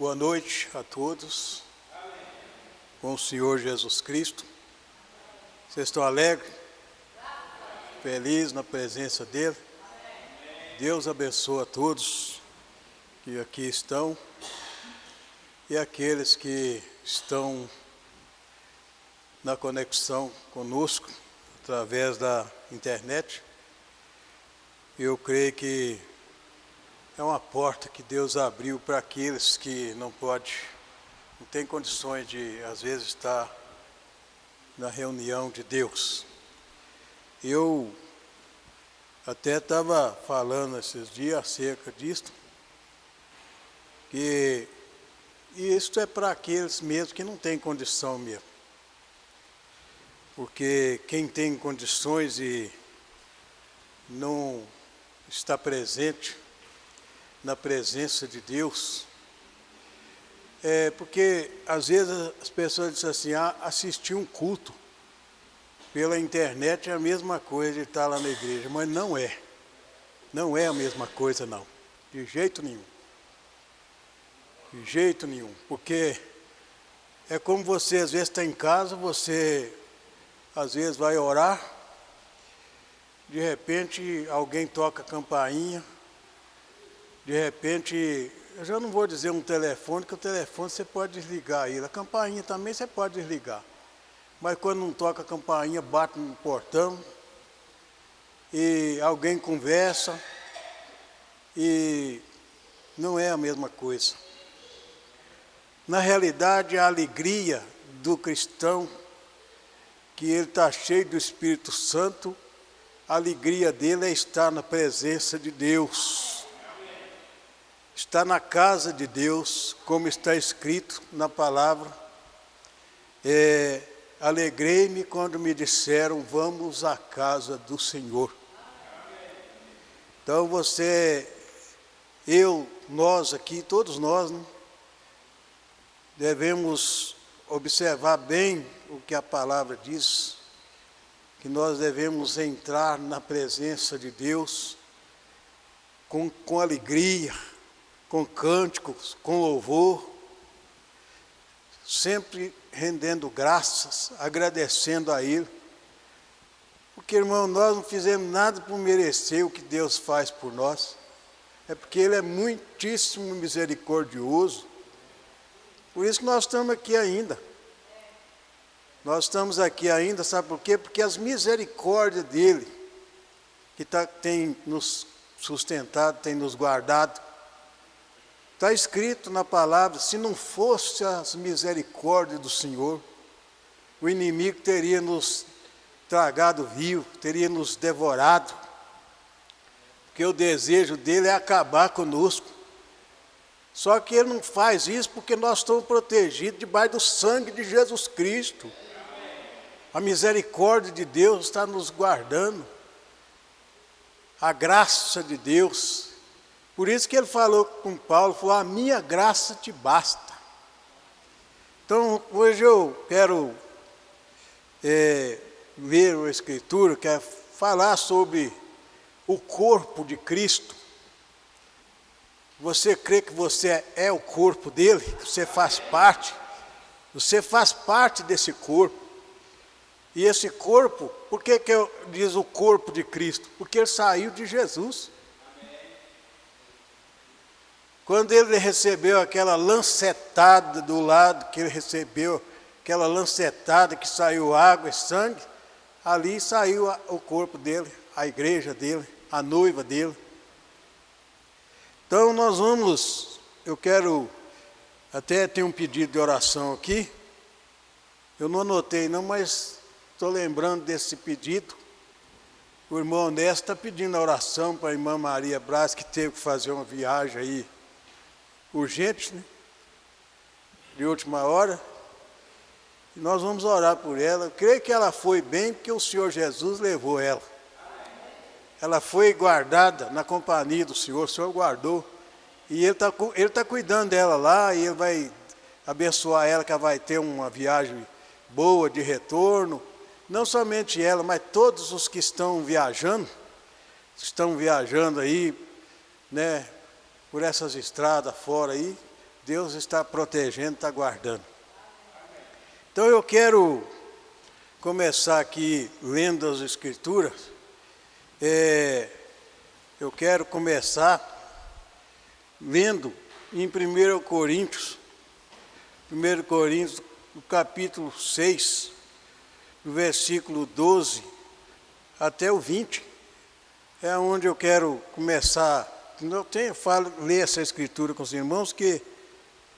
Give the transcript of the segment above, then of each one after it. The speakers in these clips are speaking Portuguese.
Boa noite a todos, com o Senhor Jesus Cristo. Vocês estão alegres? Felizes na presença dEle? Deus abençoe a todos que aqui estão e aqueles que estão na conexão conosco através da internet. Eu creio que é uma porta que Deus abriu para aqueles que não têm condições de, às vezes, estar na reunião de Deus. Eu até estava falando esses dias acerca disso, que isso é para aqueles mesmo que não têm condição mesmo. Porque quem tem condições e não está presente na presença de Deus, porque às vezes as pessoas dizem assim, assistir um culto pela internet é a mesma coisa de estar lá na igreja, mas não é a mesma coisa não, de jeito nenhum, porque é como você às vezes está em casa, você às vezes vai orar, de repente alguém toca a campainha, de repente, eu já não vou dizer um telefone, que o telefone você pode desligar ele. A campainha também você pode desligar. Mas quando não toca a campainha, bate no portão, e alguém conversa, e não é a mesma coisa. Na realidade, a alegria do cristão, que ele está cheio do Espírito Santo, a alegria dele é estar na presença de Deus. Está na casa de Deus, como está escrito na palavra. Alegrei-me quando me disseram, vamos à casa do Senhor. Então nós aqui, todos nós, né, devemos observar bem o que a palavra diz, que nós devemos entrar na presença de Deus com alegria, com cânticos, com louvor, sempre rendendo graças, agradecendo a Ele. Porque, irmão, nós não fizemos nada por merecer o que Deus faz por nós. É porque Ele é muitíssimo misericordioso. Por isso que nós estamos aqui ainda. Nós estamos aqui ainda, sabe por quê? Porque as misericórdias dEle, que tem nos sustentado, tem nos guardado. Está escrito na palavra, se não fosse as misericórdias do Senhor, o inimigo teria nos tragado vivo, teria nos devorado, porque o desejo dele é acabar conosco. Só que ele não faz isso porque nós estamos protegidos debaixo do sangue de Jesus Cristo. A misericórdia de Deus está nos guardando, a graça de Deus. Por isso que ele falou com Paulo, falou, a minha graça te basta. Então, hoje eu quero ler uma escritura, quero falar sobre o corpo de Cristo. Você crê que você é o corpo dele, que você faz parte? Você faz parte desse corpo. E esse corpo, por que eu diz o corpo de Cristo? Porque ele saiu de Jesus. Quando ele recebeu aquela lancetada do lado, que ele recebeu aquela lancetada que saiu água e sangue, ali saiu o corpo dele, a igreja dele, a noiva dele. Então eu quero, até ter um pedido de oração aqui, eu não anotei não, mas estou lembrando desse pedido. O irmão Honesto está pedindo a oração para a irmã Maria Braz, que teve que fazer uma viagem aí, urgente, né? De última hora, e nós vamos orar por ela. Eu creio que ela foi bem, porque o Senhor Jesus levou ela. Ela foi guardada na companhia do Senhor, o Senhor guardou, e Ele tá cuidando dela lá, e Ele vai abençoar ela, que ela vai ter uma viagem boa de retorno, não somente ela, mas todos os que estão viajando aí, né, por essas estradas fora aí, Deus está protegendo, está guardando. Então eu quero começar aqui lendo as Escrituras. Eu quero começar lendo em 1 Coríntios, no capítulo 6, do versículo 12 até o 20. É onde eu quero começar. Ler essa escritura com os irmãos, que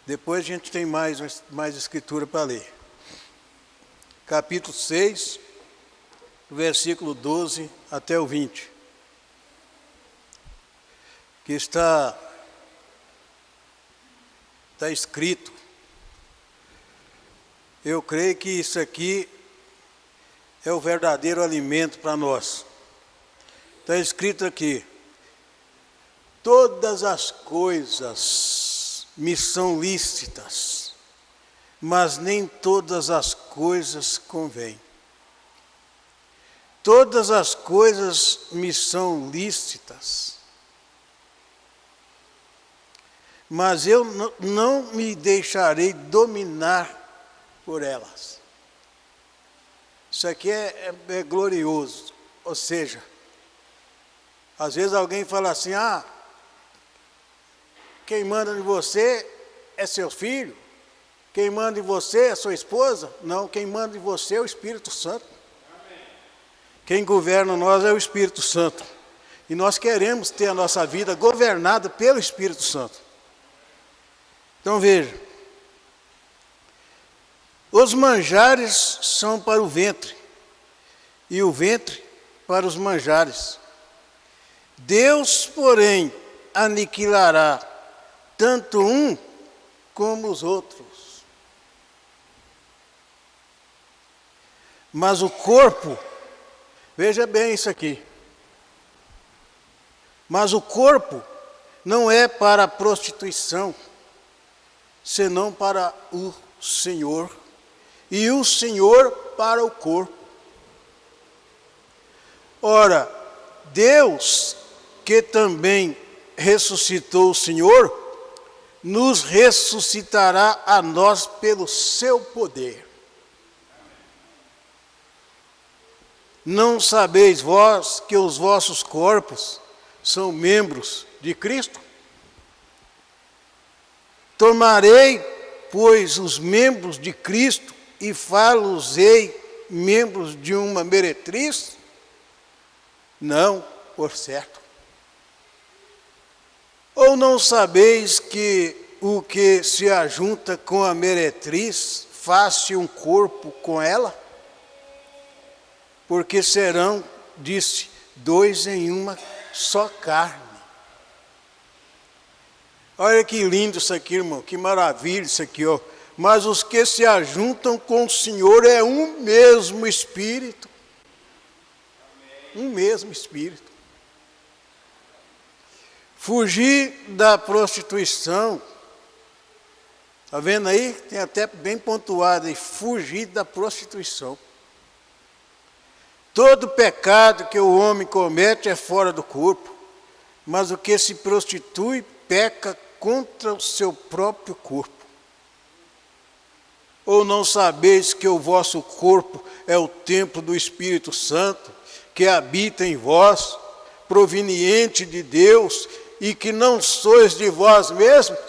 depois a gente tem mais escritura para ler. Capítulo 6, versículo 12 até o 20. Que está escrito. Eu creio que isso aqui é o verdadeiro alimento para nós. Está escrito aqui: todas as coisas me são lícitas, mas nem todas as coisas convêm. Todas as coisas me são lícitas, mas eu não me deixarei dominar por elas. Isso aqui é glorioso. Ou seja, às vezes alguém fala assim: quem manda em você é seu filho, quem manda em você é sua esposa. Não, quem manda em você é o Espírito Santo. Amém. Quem governa nós é o Espírito Santo. E nós queremos ter a nossa vida governada pelo Espírito Santo. Então veja, os manjares são para o ventre, e o ventre para os manjares. Deus, porém, aniquilará tanto um como os outros. Mas o corpo, veja bem isso aqui, mas o corpo não é para a prostituição, senão para o Senhor, e o Senhor para o corpo. Ora, Deus, que também ressuscitou o Senhor, nos ressuscitará a nós pelo seu poder. Não sabeis vós que os vossos corpos são membros de Cristo? Tomarei, pois, os membros de Cristo e fá-los-ei membros de uma meretriz? Não, por certo. Ou não sabeis que o que se ajunta com a meretriz faz-se um corpo com ela? Porque serão, disse, dois em uma só carne. Olha que lindo isso aqui, irmão, que maravilha isso aqui, ó. Mas os que se ajuntam com o Senhor é um mesmo Espírito. Um mesmo Espírito. Fugir da prostituição. Está vendo aí? Tem até bem pontuado aí, fugir da prostituição. Todo pecado que o homem comete é fora do corpo, mas o que se prostitui peca contra o seu próprio corpo. Ou não sabeis que o vosso corpo é o templo do Espírito Santo, que habita em vós, proveniente de Deus, e que não sois de vós mesmos?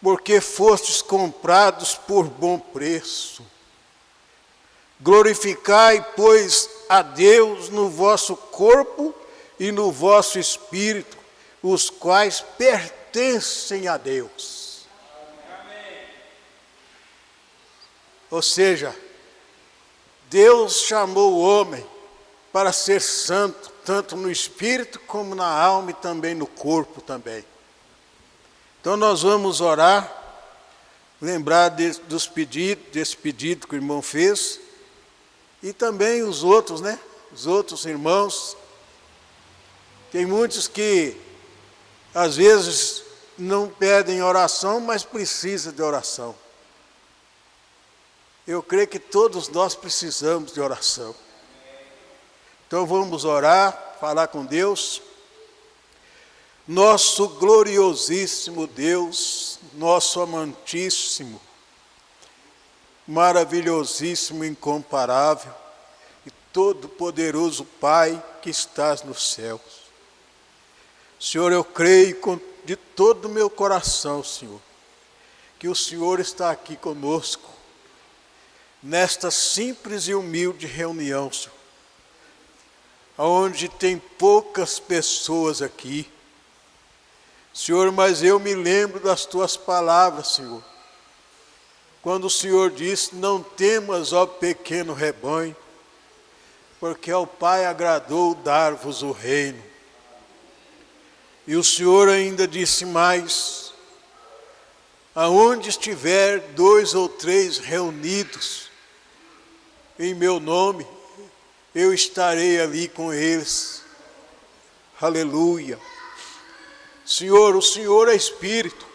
Porque fostes comprados por bom preço. Glorificai, pois, a Deus no vosso corpo e no vosso espírito, os quais pertencem a Deus. Amém. Ou seja, Deus chamou o homem para ser santo, tanto no espírito como na alma e também no corpo também. Então nós vamos orar, lembrar desse pedido que o irmão fez, e também os outros, né? Os outros irmãos. Tem muitos que, às vezes, não pedem oração, mas precisam de oração. Eu creio que todos nós precisamos de oração. Então vamos orar, falar com Deus. nosso gloriosíssimo Deus, nosso amantíssimo, maravilhosíssimo, incomparável e todo-poderoso Pai que estás nos céus. Senhor, eu creio de todo o meu coração, Senhor, que o Senhor está aqui conosco, nesta simples e humilde reunião, Senhor, onde tem poucas pessoas aqui. Senhor, mas eu me lembro das tuas palavras, Senhor, quando o Senhor disse: não temas, ó pequeno rebanho, porque ao Pai agradou dar-vos o reino. E o Senhor ainda disse mais: aonde estiver 2 ou 3 reunidos em meu nome, eu estarei ali com eles. Aleluia. Senhor, o Senhor é Espírito,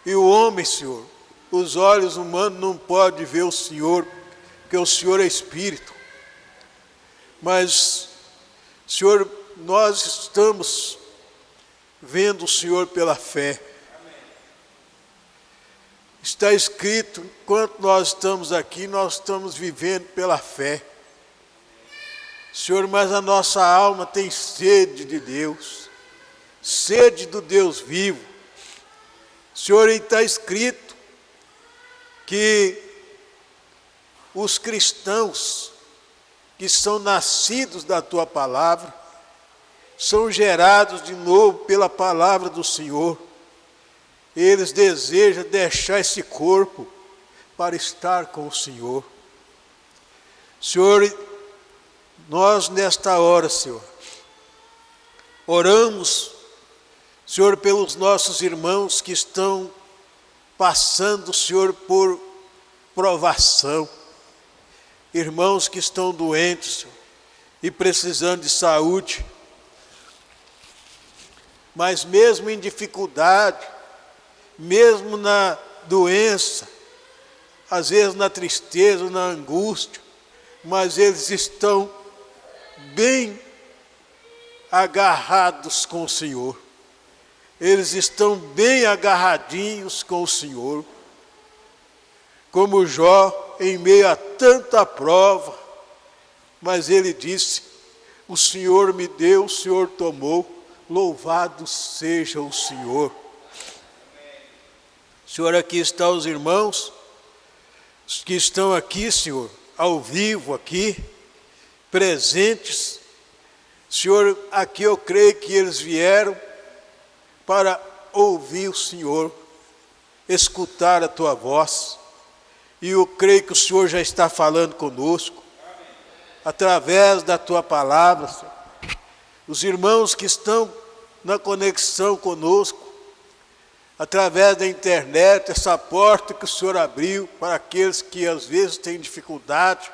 e o homem, Senhor, os olhos humanos não podem ver o Senhor, porque o Senhor é Espírito. Mas, Senhor, nós estamos vendo o Senhor pela fé. Está escrito, enquanto nós estamos aqui, nós estamos vivendo pela fé. Senhor, mas a nossa alma tem sede de Deus, sede do Deus vivo. Senhor, e está escrito que os cristãos que são nascidos da Tua palavra, são gerados de novo pela palavra do Senhor. Eles desejam deixar esse corpo para estar com o Senhor. Senhor, nós nesta hora, Senhor, oramos, Senhor, pelos nossos irmãos que estão passando, Senhor, por provação. Irmãos que estão doentes, Senhor, e precisando de saúde. Mas mesmo em dificuldade, mesmo na doença, às vezes na tristeza, na angústia, mas eles estão bem agarrados com o Senhor. Eles estão bem agarradinhos com o Senhor. Como Jó, em meio a tanta prova, mas ele disse: o Senhor me deu, o Senhor tomou, louvado seja o Senhor. Senhor, aqui estão os irmãos que estão aqui, Senhor, ao vivo aqui, presentes. Senhor, aqui eu creio que eles vieram para ouvir o Senhor, escutar a Tua voz. E eu creio que o Senhor já está falando conosco, através da Tua palavra, Senhor. Os irmãos que estão na conexão conosco, através da internet, essa porta que o Senhor abriu para aqueles que às vezes têm dificuldade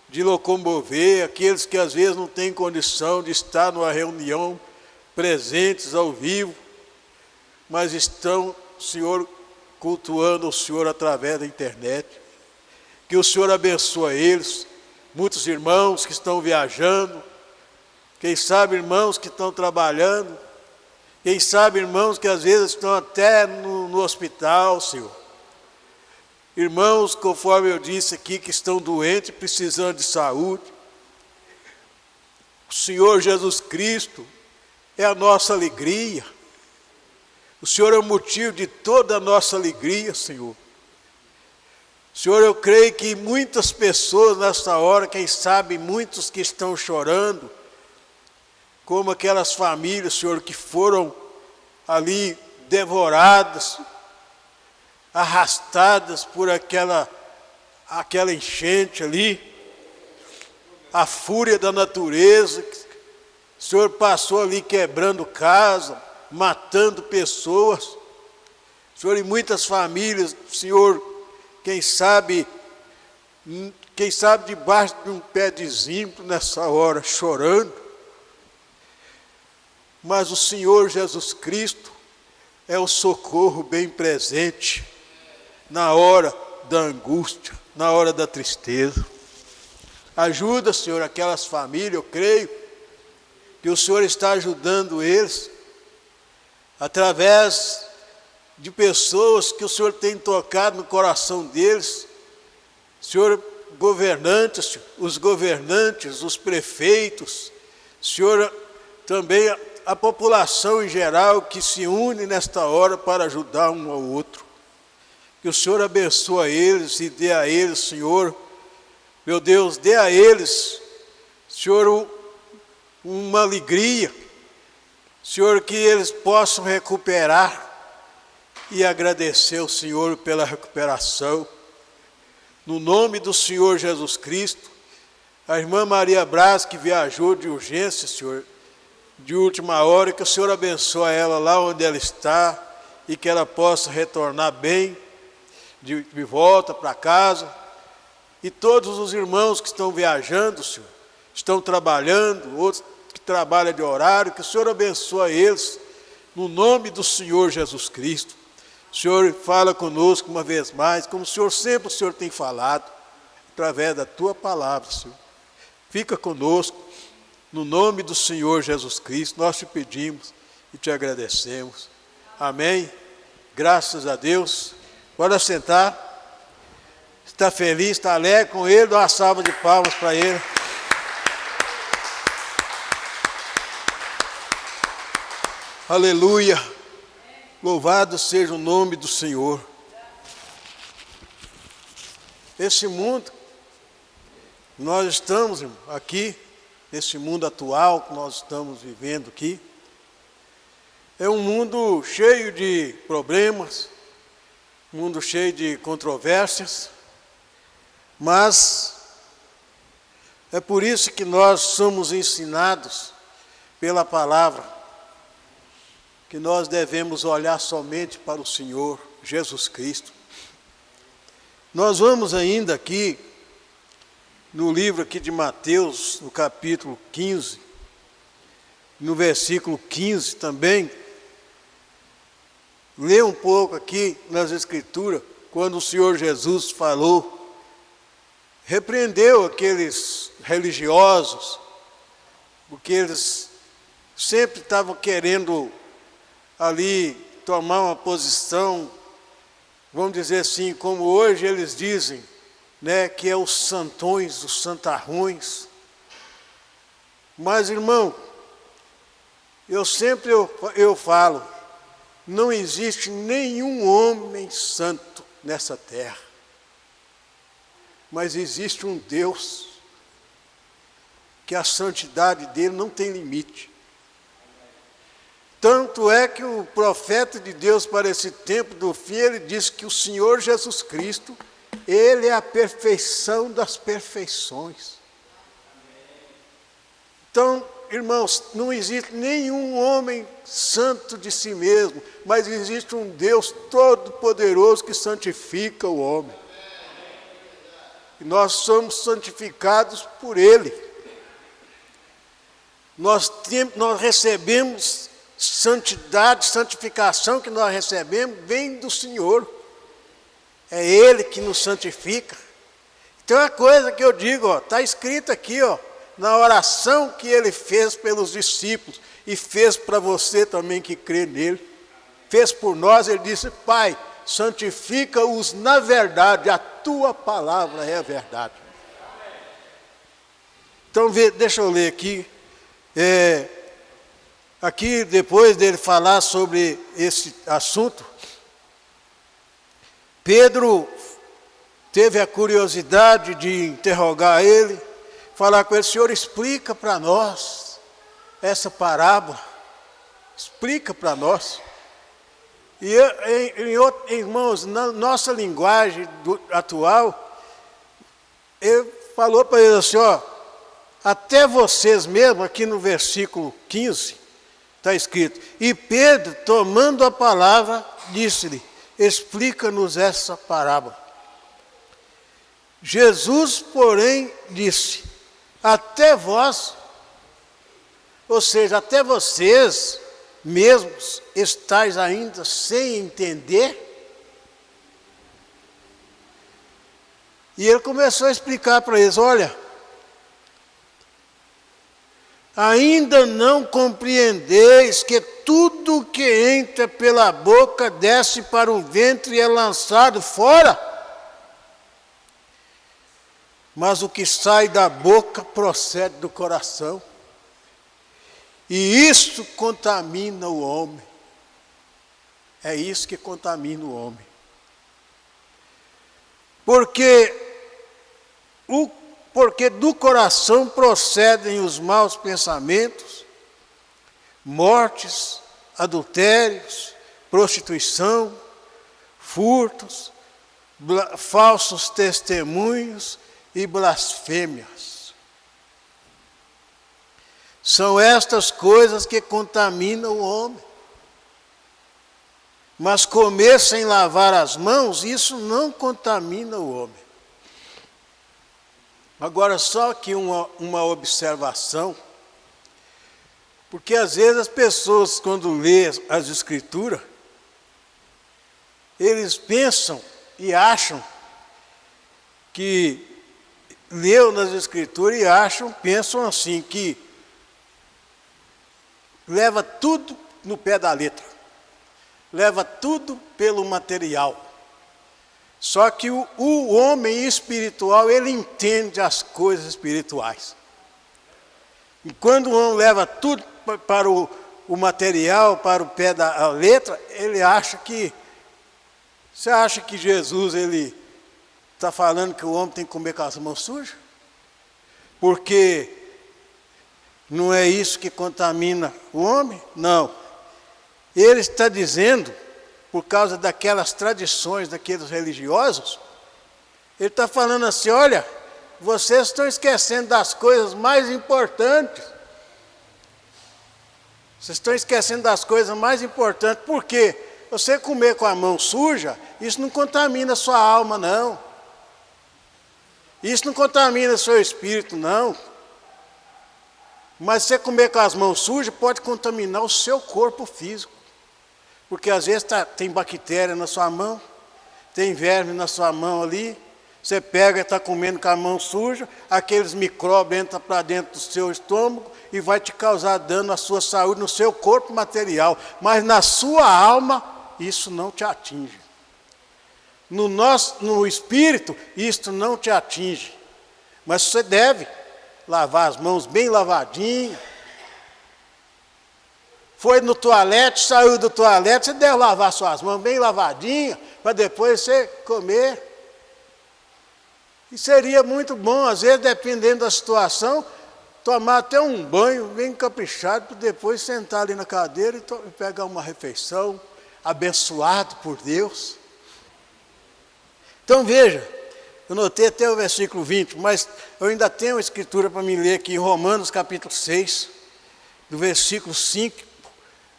de locomover, aqueles que às vezes não têm condição de estar numa reunião, presentes ao vivo, mas estão, Senhor, cultuando o Senhor através da internet. Que o Senhor abençoe eles, muitos irmãos que estão viajando, quem sabe irmãos que estão trabalhando, quem sabe irmãos que às vezes estão até no hospital, Senhor. Irmãos, conforme eu disse aqui, que estão doentes, precisando de saúde. O Senhor Jesus Cristo é a nossa alegria. O Senhor é o motivo de toda a nossa alegria, Senhor. Senhor, eu creio que muitas pessoas nesta hora, quem sabe muitos que estão chorando, como aquelas famílias, Senhor, que foram ali devoradas, arrastadas por aquela enchente ali, a fúria da natureza. O Senhor passou ali quebrando casa, matando pessoas. Senhor, e muitas famílias, Senhor, quem sabe debaixo de um pé de zimbro nessa hora, chorando. Mas o Senhor Jesus Cristo é o socorro bem presente na hora da angústia, na hora da tristeza. Ajuda, Senhor, aquelas famílias, eu creio que o Senhor está ajudando eles através de pessoas que o Senhor tem tocado no coração deles, Senhor, governantes, os prefeitos, Senhor, também a população em geral que se une nesta hora para ajudar um ao outro. Que o Senhor abençoe eles e dê a eles, Senhor, meu Deus, dê a eles, Senhor, uma alegria, Senhor, que eles possam recuperar e agradecer ao Senhor pela recuperação. No nome do Senhor Jesus Cristo, a irmã Maria Braz, que viajou de urgência, Senhor, de última hora, que o Senhor abençoe ela lá onde ela está e que ela possa retornar bem, de volta para casa. E todos os irmãos que estão viajando, Senhor, estão trabalhando, outros que trabalham de horário, que o Senhor abençoe eles, no nome do Senhor Jesus Cristo. O Senhor fala conosco uma vez mais, como o Senhor tem falado, através da Tua palavra, Senhor. Fica conosco, no nome do Senhor Jesus Cristo, nós te pedimos e te agradecemos. Amém? Graças a Deus. Bora sentar. Está feliz, está alegre com ele, dá uma salva de palmas para ele. Aleluia. Louvado seja o nome do Senhor. Esse mundo, nós estamos aqui, esse mundo atual que nós estamos vivendo aqui, é um mundo cheio de problemas, um mundo cheio de controvérsias, mas é por isso que nós somos ensinados pela palavra, que nós devemos olhar somente para o Senhor Jesus Cristo. Nós vamos ainda aqui, no livro aqui de Mateus, no capítulo 15, no versículo 15 também, ler um pouco aqui nas Escrituras, quando o Senhor Jesus falou, repreendeu aqueles religiosos, porque eles sempre estavam querendo ali tomar uma posição, vamos dizer assim, como hoje eles dizem, né, que é os santões, os santarrões. Mas, irmão, eu falo, não existe nenhum homem santo nessa terra, mas existe um Deus que a santidade dele não tem limite. Tanto é que o profeta de Deus para esse tempo do fim, ele disse que o Senhor Jesus Cristo, Ele é a perfeição das perfeições. Então, irmãos, não existe nenhum homem santo de si mesmo, mas existe um Deus todo-poderoso que santifica o homem. E nós somos santificados por Ele. Nós recebemos santidade, santificação que nós recebemos, vem do Senhor. É Ele que nos santifica. Então a coisa que eu digo, está escrito aqui, na oração que Ele fez pelos discípulos, e fez para você também que crê nele, fez por nós, Ele disse, Pai, santifica-os na verdade, a Tua palavra é a verdade. Então deixa eu ler aqui, aqui depois dele falar sobre esse assunto, Pedro teve a curiosidade de interrogar ele, falar com ele, Senhor, explica para nós essa parábola, explica para nós. E irmãos, na nossa linguagem atual, ele falou para eles assim, até vocês mesmo, aqui no versículo 15, está escrito, e Pedro, tomando a palavra, disse-lhe, explica-nos essa parábola. Jesus, porém, disse, até vós, ou seja, até vocês mesmos estáis ainda sem entender? E ele começou a explicar para eles, olha, Ainda não compreendeis que tudo que entra pela boca desce para o ventre e é lançado fora? Mas o que sai da boca procede do coração. E isso contamina o homem. É isso que contamina o homem. Porque do coração procedem os maus pensamentos, mortes, adultérios, prostituição, furtos, falsos testemunhos e blasfêmias. São estas coisas que contaminam o homem. Mas comer sem lavar as mãos, isso não contamina o homem. Agora, só aqui uma observação, porque às vezes as pessoas, quando lêem as Escrituras, eles pensam e acham que leu nas Escrituras e pensam assim, que leva tudo no pé da letra, leva tudo pelo material. Só que o homem espiritual, ele entende as coisas espirituais. E quando o homem leva tudo para o material, para o pé da letra, ele acha que... Você acha que Jesus, ele está falando que o homem tem que comer com as mãos sujas? Porque não é isso que contamina o homem? Não. Ele está dizendo, por causa daquelas tradições daqueles religiosos, ele está falando assim, olha, vocês estão esquecendo das coisas mais importantes. Vocês estão esquecendo das coisas mais importantes. Por quê? Você comer com a mão suja, isso não contamina a sua alma, não. Isso não contamina o seu espírito, não. Mas você comer com as mãos sujas pode contaminar o seu corpo físico. Porque às vezes tem bactéria na sua mão, tem verme na sua mão ali, você pega e está comendo com a mão suja, aqueles micróbios entram para dentro do seu estômago e vai te causar dano à sua saúde, no seu corpo material. Mas na sua alma, isso não te atinge. No espírito, isso não te atinge. Mas você deve lavar as mãos bem lavadinhas. Foi no toalete, saiu do toalete, você deve lavar suas mãos bem lavadinhas, para depois você comer. E seria muito bom, às vezes, dependendo da situação, tomar até um banho bem caprichado, para depois sentar ali na cadeira e pegar uma refeição, abençoado por Deus. Então veja, eu notei até o versículo 20, mas eu ainda tenho a escritura para me ler aqui em Romanos capítulo 6, do versículo 5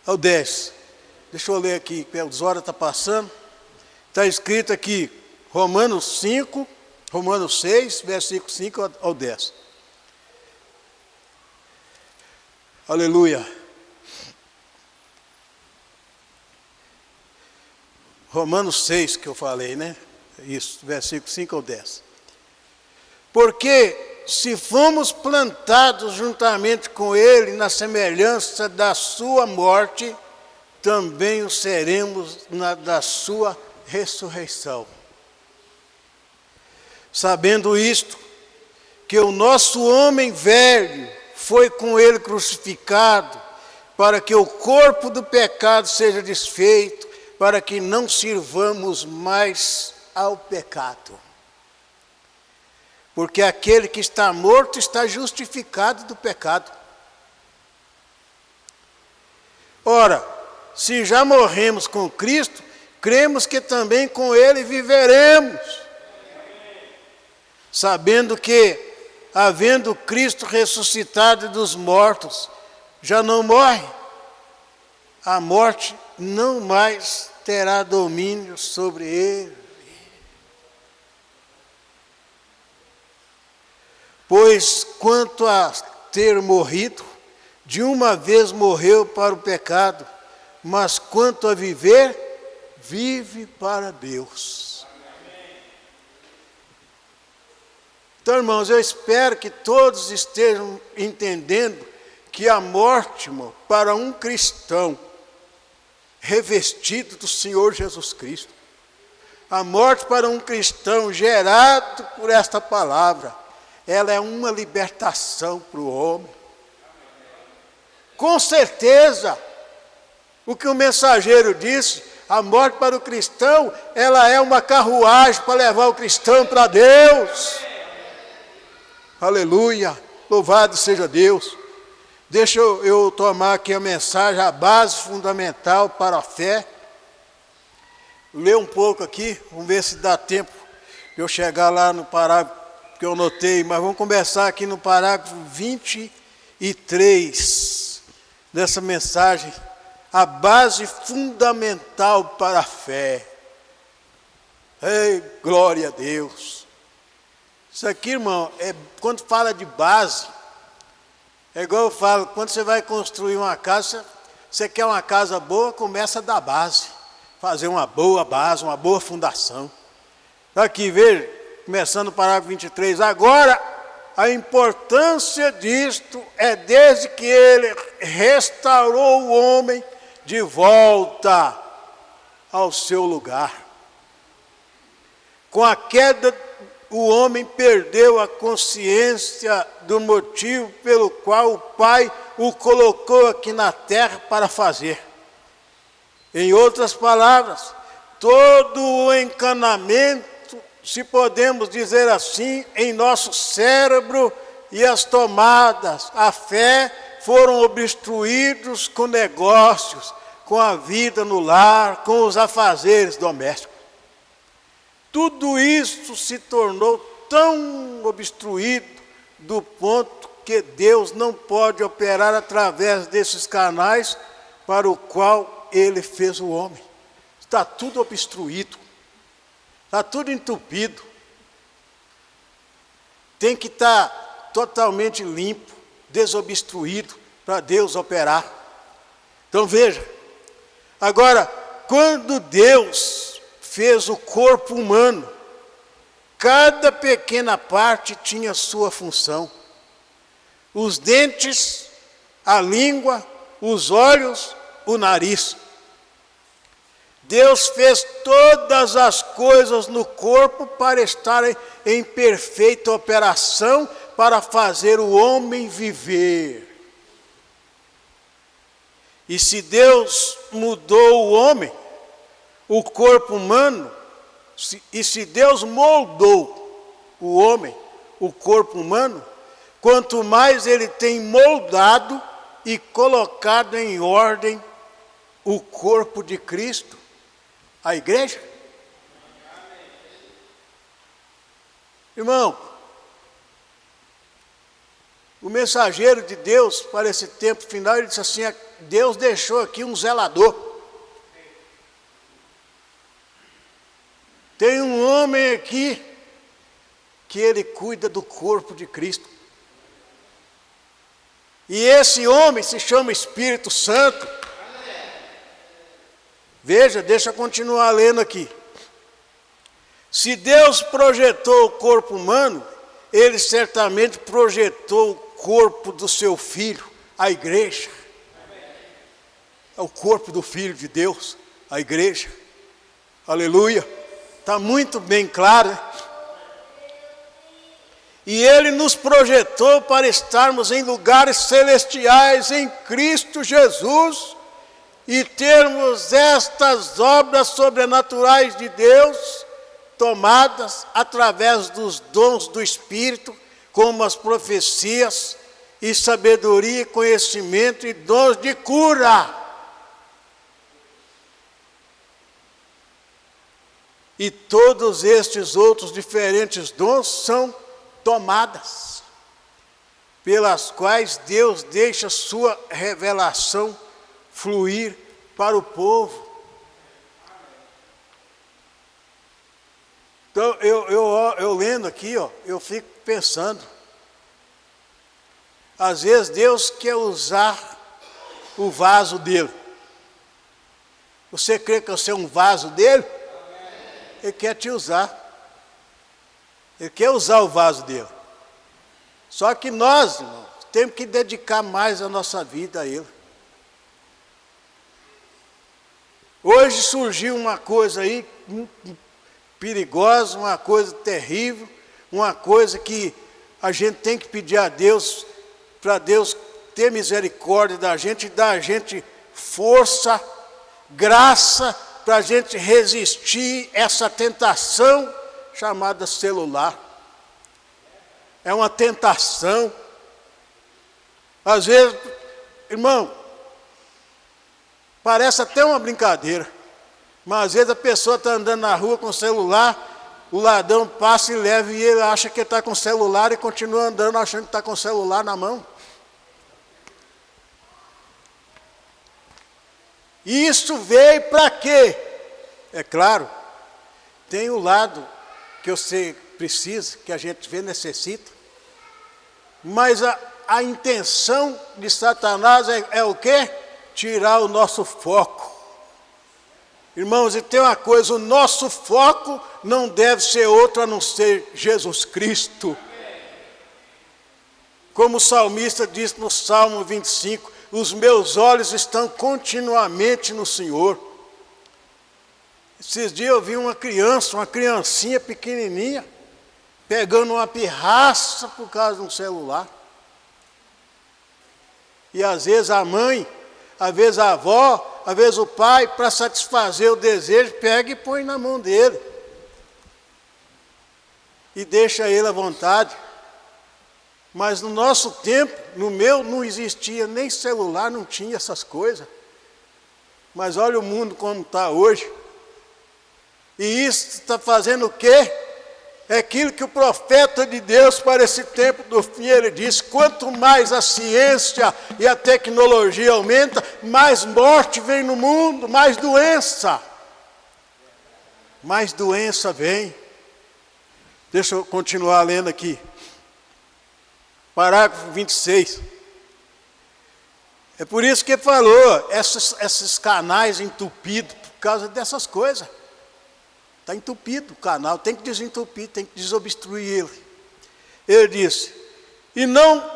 ao 10. Deixa eu ler aqui, que as horas estão passando. Está escrito aqui, Romanos 6, versículo 5 ao 10. Aleluia. Romanos 6 que eu falei, né? Isso, versículo 5 ao 10. Porque se fomos plantados juntamente com Ele na semelhança da sua morte, também o seremos da sua ressurreição. Sabendo isto, que o nosso homem velho foi com Ele crucificado, para que o corpo do pecado seja desfeito, para que não sirvamos mais ao pecado. Porque aquele que está morto está justificado do pecado. Ora, se já morremos com Cristo, cremos que também com Ele viveremos. Sabendo que, havendo Cristo ressuscitado dos mortos, já não morre, a morte não mais terá domínio sobre ele. Pois quanto a ter morrido, de uma vez morreu para o pecado, mas quanto a viver, vive para Deus. Então, irmãos, eu espero que todos estejam entendendo que a morte, irmão, para um cristão revestido do Senhor Jesus Cristo, a morte para um cristão gerado por esta palavra, ela é uma libertação para o homem. Com certeza, o que o mensageiro disse, a morte para o cristão, ela é uma carruagem para levar o cristão para Deus. Aleluia, louvado seja Deus. Deixa eu tomar aqui a mensagem, a base fundamental para a fé. Ler um pouco aqui, vamos ver se dá tempo de eu chegar lá no parágrafo que eu notei, mas vamos começar aqui no parágrafo 23 dessa mensagem, a base fundamental para a fé. Ei, glória a Deus. Isso aqui, irmão, quando fala de base, é igual eu falo, quando você vai construir uma casa, você quer uma casa boa, começa da base. Fazer uma boa base, uma boa fundação. Aqui, veja, começando o parágrafo 23. Agora, a importância disto é desde que ele restaurou o homem de volta ao seu lugar. Com a queda, o homem perdeu a consciência do motivo pelo qual o Pai o colocou aqui na terra para fazer. Em outras palavras, todo o encanamento, se podemos dizer assim, em nosso cérebro e as tomadas, a fé, foram obstruídos com negócios, com a vida no lar, com os afazeres domésticos. Tudo isso se tornou tão obstruído do ponto que Deus não pode operar através desses canais para o qual Ele fez o homem. Está tudo obstruído, está tudo entupido. Tem que estar totalmente limpo, desobstruído, para Deus operar. Então veja, agora, quando Deus fez o corpo humano, cada pequena parte tinha sua função. Os dentes, a língua, os olhos, o nariz. Deus fez todas as coisas no corpo para estarem em perfeita operação, para fazer o homem viver. E se Deus mudou o homem, o corpo humano, e se Deus moldou o homem, o corpo humano, quanto mais Ele tem moldado e colocado em ordem o corpo de Cristo, a igreja. Irmão, o mensageiro de Deus para esse tempo final, ele disse assim, Deus deixou aqui um zelador. Tem um homem aqui que ele cuida do corpo de Cristo. E esse homem se chama Espírito Santo. Veja, deixa eu continuar lendo aqui. Se Deus projetou o corpo humano, Ele certamente projetou o corpo do seu Filho, a igreja. É o corpo do Filho de Deus, a igreja. Aleluia. Está muito bem claro, né? E Ele nos projetou para estarmos em lugares celestiais em Cristo Jesus e termos estas obras sobrenaturais de Deus tomadas através dos dons do Espírito, como as profecias e sabedoria, conhecimento e dons de cura. E todos estes outros diferentes dons são tomadas, pelas quais Deus deixa sua revelação fluir para o povo. Então, eu lendo aqui, eu fico pensando, às vezes Deus quer usar o vaso dele. Você crê que você é um vaso dele? Ele quer te usar. Ele quer usar o vaso dele. Só que nós, irmãos, temos que dedicar mais a nossa vida a Ele. Hoje surgiu uma coisa aí perigosa, uma coisa terrível, uma coisa que a gente tem que pedir a Deus, para Deus ter misericórdia da gente e dar a gente força, graça, para a gente resistir essa tentação chamada celular. É uma tentação. Às vezes, irmão, parece até uma brincadeira, mas às vezes a pessoa está andando na rua com o celular, o ladrão passa e leva e ele acha que está com o celular e continua andando achando que está com o celular na mão. E isso veio para quê? É claro, tem o lado que você precisa, que a gente vê, necessita, mas a intenção de Satanás é o quê? Tirar o nosso foco. Irmãos, e tem uma coisa, o nosso foco não deve ser outro a não ser Jesus Cristo. Como o salmista diz no Salmo 25, os meus olhos estão continuamente no Senhor. Esses dias eu vi uma criancinha pequenininha, pegando uma pirraça por causa de um celular. E às vezes a mãe, às vezes a avó, às vezes o pai, para satisfazer o desejo, pega e põe na mão dele. E deixa ele à vontade. Mas no nosso tempo, no meu, não existia nem celular, não tinha essas coisas. Mas olha o mundo como está hoje. E isso está fazendo o quê? É aquilo que o profeta de Deus para esse tempo do fim, ele diz, quanto mais a ciência e a tecnologia aumenta, mais morte vem no mundo, mais doença. Mais doença vem. Deixa eu continuar lendo aqui. Parágrafo 26. É por isso que ele falou, esses canais entupidos, por causa dessas coisas. Está entupido o canal, tem que desentupir, tem que desobstruir ele. Ele disse, e não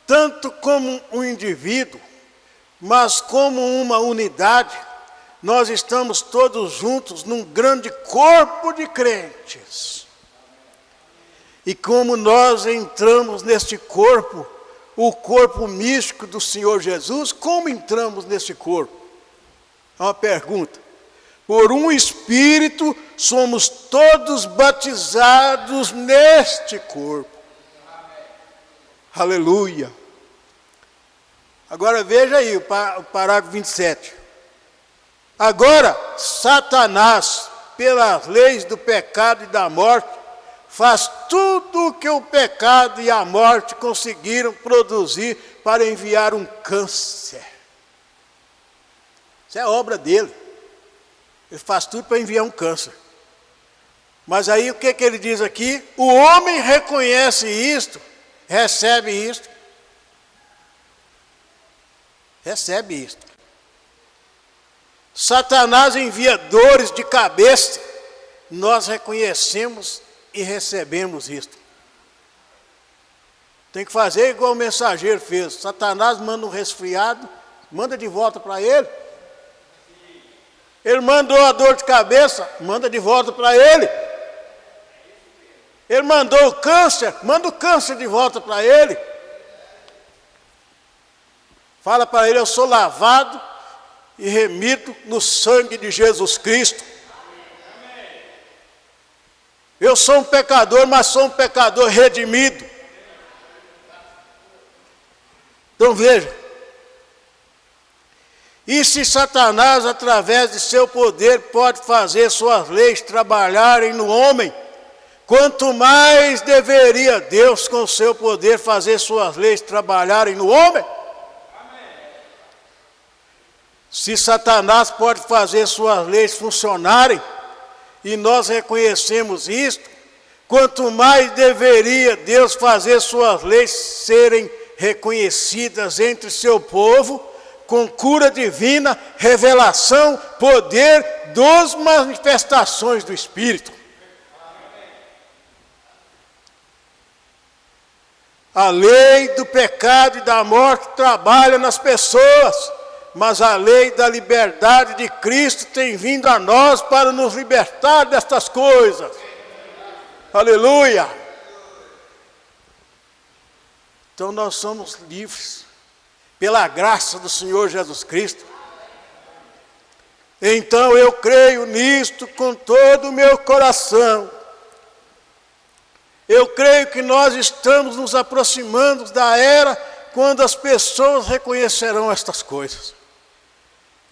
tanto como um indivíduo, mas como uma unidade, nós estamos todos juntos num grande corpo de crentes. E como nós entramos neste corpo, o corpo místico do Senhor Jesus, como entramos nesse corpo? É uma pergunta. Por um Espírito somos todos batizados neste corpo. Aleluia. Agora veja aí o parágrafo 27. Agora, Satanás, pelas leis do pecado e da morte, faz tudo o que o pecado e a morte conseguiram produzir para enviar um câncer. Isso é obra dele. Ele faz tudo para enviar um câncer. Mas aí o que ele diz aqui? O homem reconhece isto, recebe isto. Recebe isto. Satanás envia dores de cabeça. Nós reconhecemos e recebemos isto. Tem que fazer igual o mensageiro fez. Satanás manda um resfriado, manda de volta para ele. Ele mandou a dor de cabeça, manda de volta para ele. Ele mandou o câncer, manda o câncer de volta para ele. Fala para ele, eu sou lavado e remido no sangue de Jesus Cristo. Eu sou um pecador, mas sou um pecador redimido. Então veja. E se Satanás, através de seu poder, pode fazer suas leis trabalharem no homem, quanto mais deveria Deus, com seu poder, fazer suas leis trabalharem no homem? Se Satanás pode fazer suas leis funcionarem, e nós reconhecemos isto, quanto mais deveria Deus fazer suas leis serem reconhecidas entre seu povo, com cura divina, revelação, poder, 2 manifestações do Espírito. A lei do pecado e da morte trabalha nas pessoas, mas a lei da liberdade de Cristo tem vindo a nós para nos libertar destas coisas. Aleluia! Então nós somos livres pela graça do Senhor Jesus Cristo. Então eu creio nisto com todo o meu coração. Eu creio que nós estamos nos aproximando da era quando as pessoas reconhecerão estas coisas.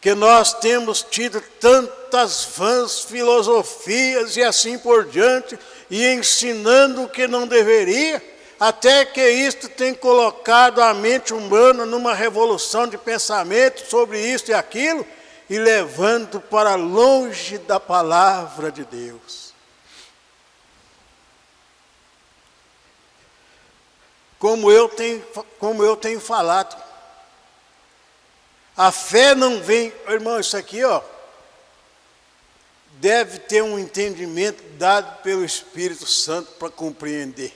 Que nós temos tido tantas vãs filosofias e assim por diante, e ensinando o que não deveria, até que isto tem colocado a mente humana numa revolução de pensamento sobre isto e aquilo, e levando para longe da palavra de Deus. Como eu tenho falado, a fé não vem, irmão, isso aqui, deve ter um entendimento dado pelo Espírito Santo para compreender.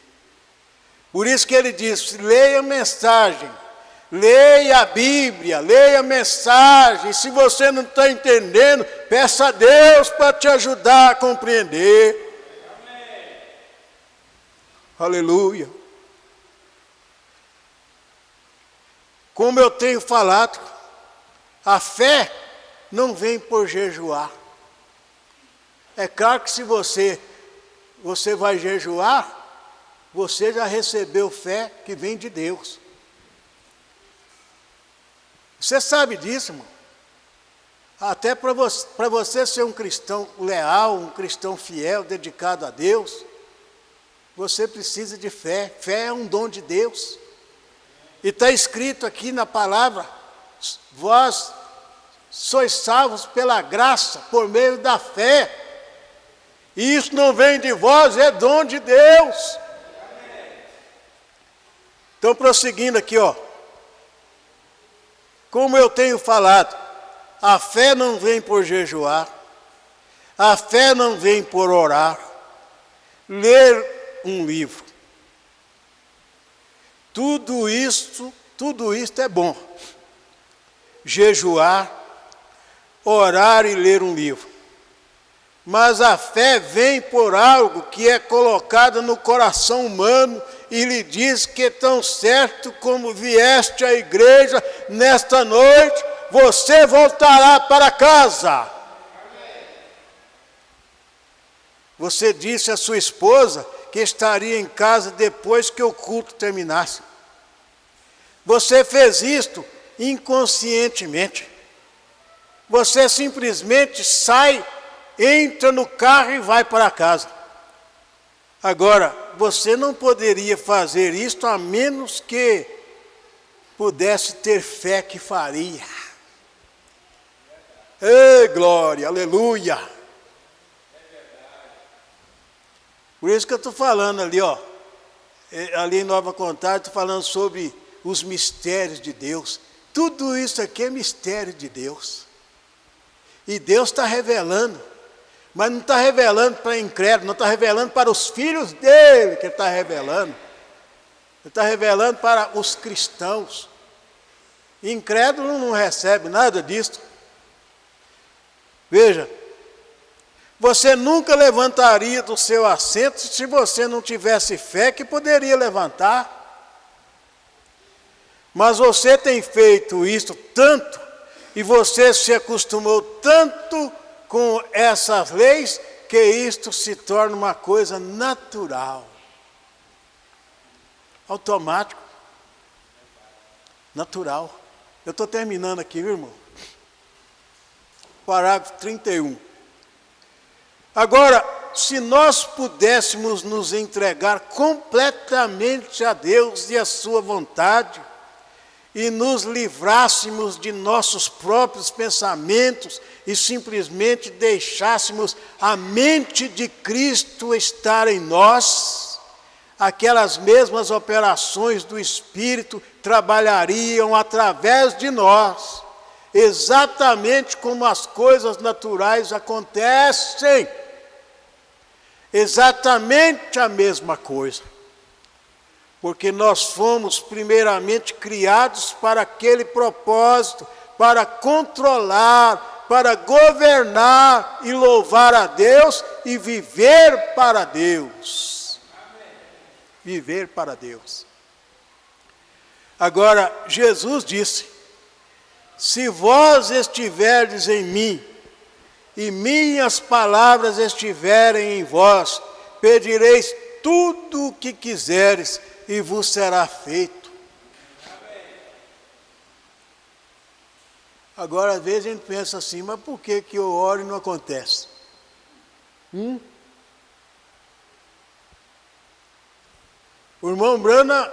Por isso que ele diz, leia a mensagem, leia a Bíblia, leia a mensagem. Se você não está entendendo, peça a Deus para te ajudar a compreender. Amém. Aleluia. Como eu tenho falado, a fé não vem por jejuar. É claro que se você vai jejuar, você já recebeu fé que vem de Deus. Você sabe disso, irmão? Até para você ser um cristão leal, um cristão fiel, dedicado a Deus, você precisa de fé. Fé é um dom de Deus. E está escrito aqui na palavra, vós sois salvos pela graça, por meio da fé. E isso não vem de vós, é dom de Deus. Então, prosseguindo aqui, como eu tenho falado, a fé não vem por jejuar, a fé não vem por orar, ler um livro. Tudo isto é bom. Jejuar, orar e ler um livro. Mas a fé vem por algo que é colocado no coração humano e lhe diz que tão certo como vieste à igreja nesta noite, você voltará para casa. Você disse à sua esposa que estaria em casa depois que o culto terminasse. Você fez isto inconscientemente. Você simplesmente sai, entra no carro e vai para casa. Agora, você não poderia fazer isto a menos que pudesse ter fé que faria. Ei, glória, aleluia. Por isso que eu estou falando ali, ali em Nova Contagem, estou falando sobre os mistérios de Deus. Tudo isso aqui é mistério de Deus. E Deus está revelando, mas não está revelando para incrédulo, não está revelando para os filhos dele que ele está revelando. Ele está revelando para os cristãos. Incrédulo não recebe nada disso. Veja, você nunca levantaria do seu assento se você não tivesse fé que poderia levantar. Mas você tem feito isso tanto, e você se acostumou tanto com essas leis, que isto se torna uma coisa natural. Automático. Natural. Eu estou terminando aqui, viu, irmão? Parágrafo 31. Agora, se nós pudéssemos nos entregar completamente a Deus e a sua vontade, e nos livrássemos de nossos próprios pensamentos e simplesmente deixássemos a mente de Cristo estar em nós, aquelas mesmas operações do Espírito trabalhariam através de nós, exatamente como as coisas naturais acontecem. Exatamente a mesma coisa. Porque nós fomos primeiramente criados para aquele propósito, para controlar, para governar e louvar a Deus e viver para Deus. Viver para Deus. Agora, Jesus disse: se vós estiverdes em mim, e minhas palavras estiverem em vós, pedireis tudo o que quiseres, e vos será feito. Agora, às vezes a gente pensa assim, mas por que eu oro e não acontece? O irmão Brana,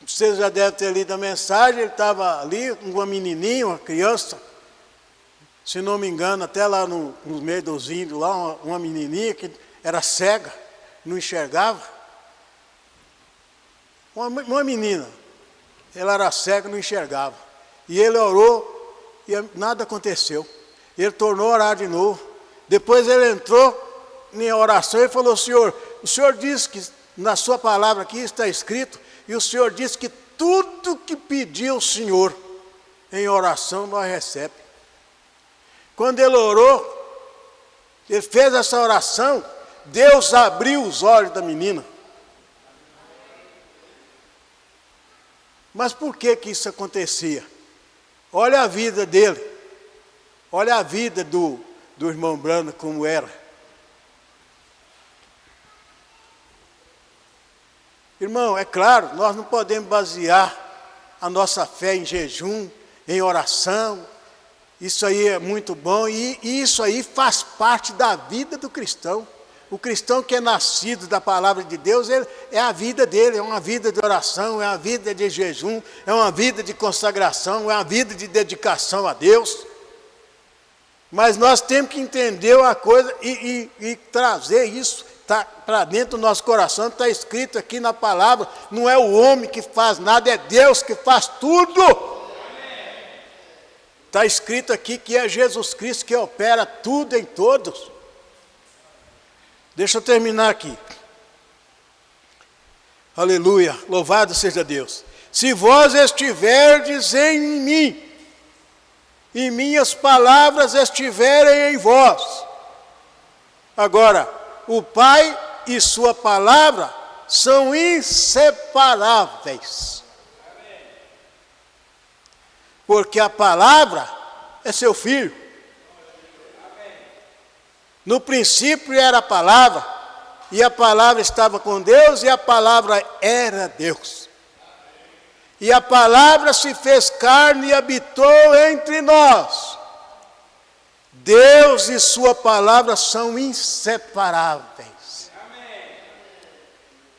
você já deve ter lido a mensagem, ele estava ali com uma menininha, uma criança, se não me engano, até lá no meio dos índios, lá, uma menininha que era cega, não enxergava. Uma menina, ela era cega, não enxergava. E ele orou e nada aconteceu. Ele tornou a orar de novo. Depois ele entrou em oração e falou: Senhor, o Senhor disse que na sua palavra aqui está escrito, e o Senhor disse que tudo que pediu o Senhor em oração nós recebemos. Quando ele orou, ele fez essa oração, Deus abriu os olhos da menina. Mas por que isso acontecia? Olha a vida dele, olha a vida do irmão Brana como era. Irmão, é claro, nós não podemos basear a nossa fé em jejum, em oração. Isso aí é muito bom e isso aí faz parte da vida do cristão. O cristão que é nascido da palavra de Deus, é a vida dele, é uma vida de oração, é uma vida de jejum, é uma vida de consagração, é uma vida de dedicação a Deus. Mas nós temos que entender uma coisa e trazer isso para dentro do nosso coração. Está escrito aqui na palavra, não é o homem que faz nada, é Deus que faz tudo. Está escrito aqui que é Jesus Cristo que opera tudo em todos. Deixa eu terminar aqui. Aleluia, louvado seja Deus. Se vós estiverdes em mim, e minhas palavras estiverem em vós. Agora, o Pai e sua palavra são inseparáveis. Porque a palavra é seu filho. No princípio era a palavra, e a palavra estava com Deus, e a palavra era Deus. E a palavra se fez carne e habitou entre nós. Deus e sua palavra são inseparáveis.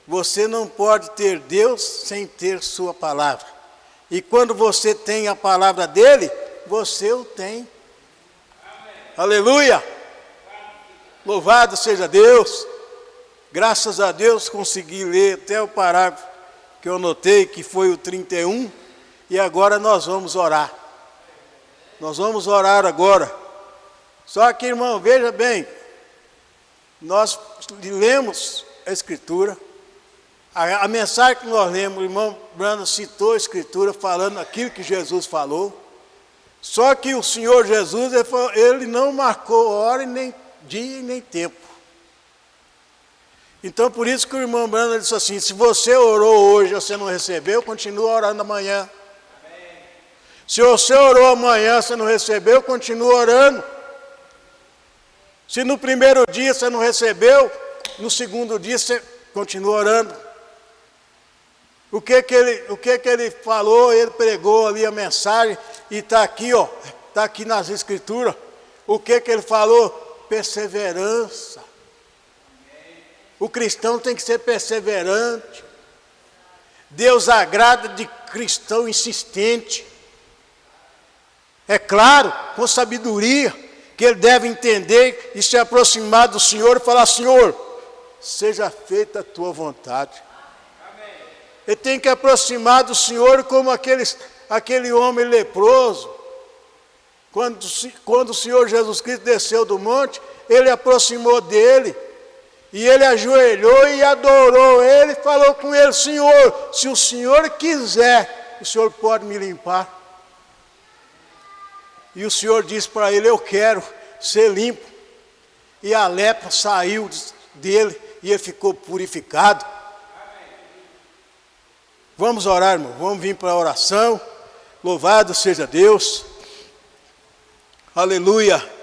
Você não pode ter Deus sem ter sua palavra. E quando você tem a palavra dele, você o tem. Aleluia! Louvado seja Deus. Graças a Deus consegui ler até o parágrafo que eu notei, que foi o 31. E agora nós vamos orar. Nós vamos orar agora. Só que, irmão, veja bem. Nós lemos a Escritura. A mensagem que nós lemos, o irmão Brana citou a Escritura falando aquilo que Jesus falou. Só que o Senhor Jesus, ele não marcou hora, nem dia e nem tempo. Então, por isso que o irmão Brana disse assim: se você orou hoje e você não recebeu, continua orando amanhã. Amém. Se você orou amanhã e você não recebeu, continua orando. Se no primeiro dia você não recebeu, no segundo dia você continua orando. O que ele falou, ele pregou ali a mensagem, e está aqui, ó, está aqui nas Escrituras. O que ele falou? Perseverança. O cristão tem que ser perseverante. Deus agrada de cristão insistente. É claro, com sabedoria, que ele deve entender e se aproximar do Senhor e falar: Senhor, seja feita a tua vontade. Ele tem que aproximar do Senhor como aquele homem leproso. Quando o Senhor Jesus Cristo desceu do monte, ele aproximou dele E ele ajoelhou e adorou ele, e falou com ele: Senhor, se o Senhor quiser, o Senhor pode me limpar. E o Senhor disse para ele: eu quero ser limpo. E a lepra saiu dele e ele ficou purificado. Vamos orar, irmão, vamos vir para a oração. Louvado seja Deus. Aleluia.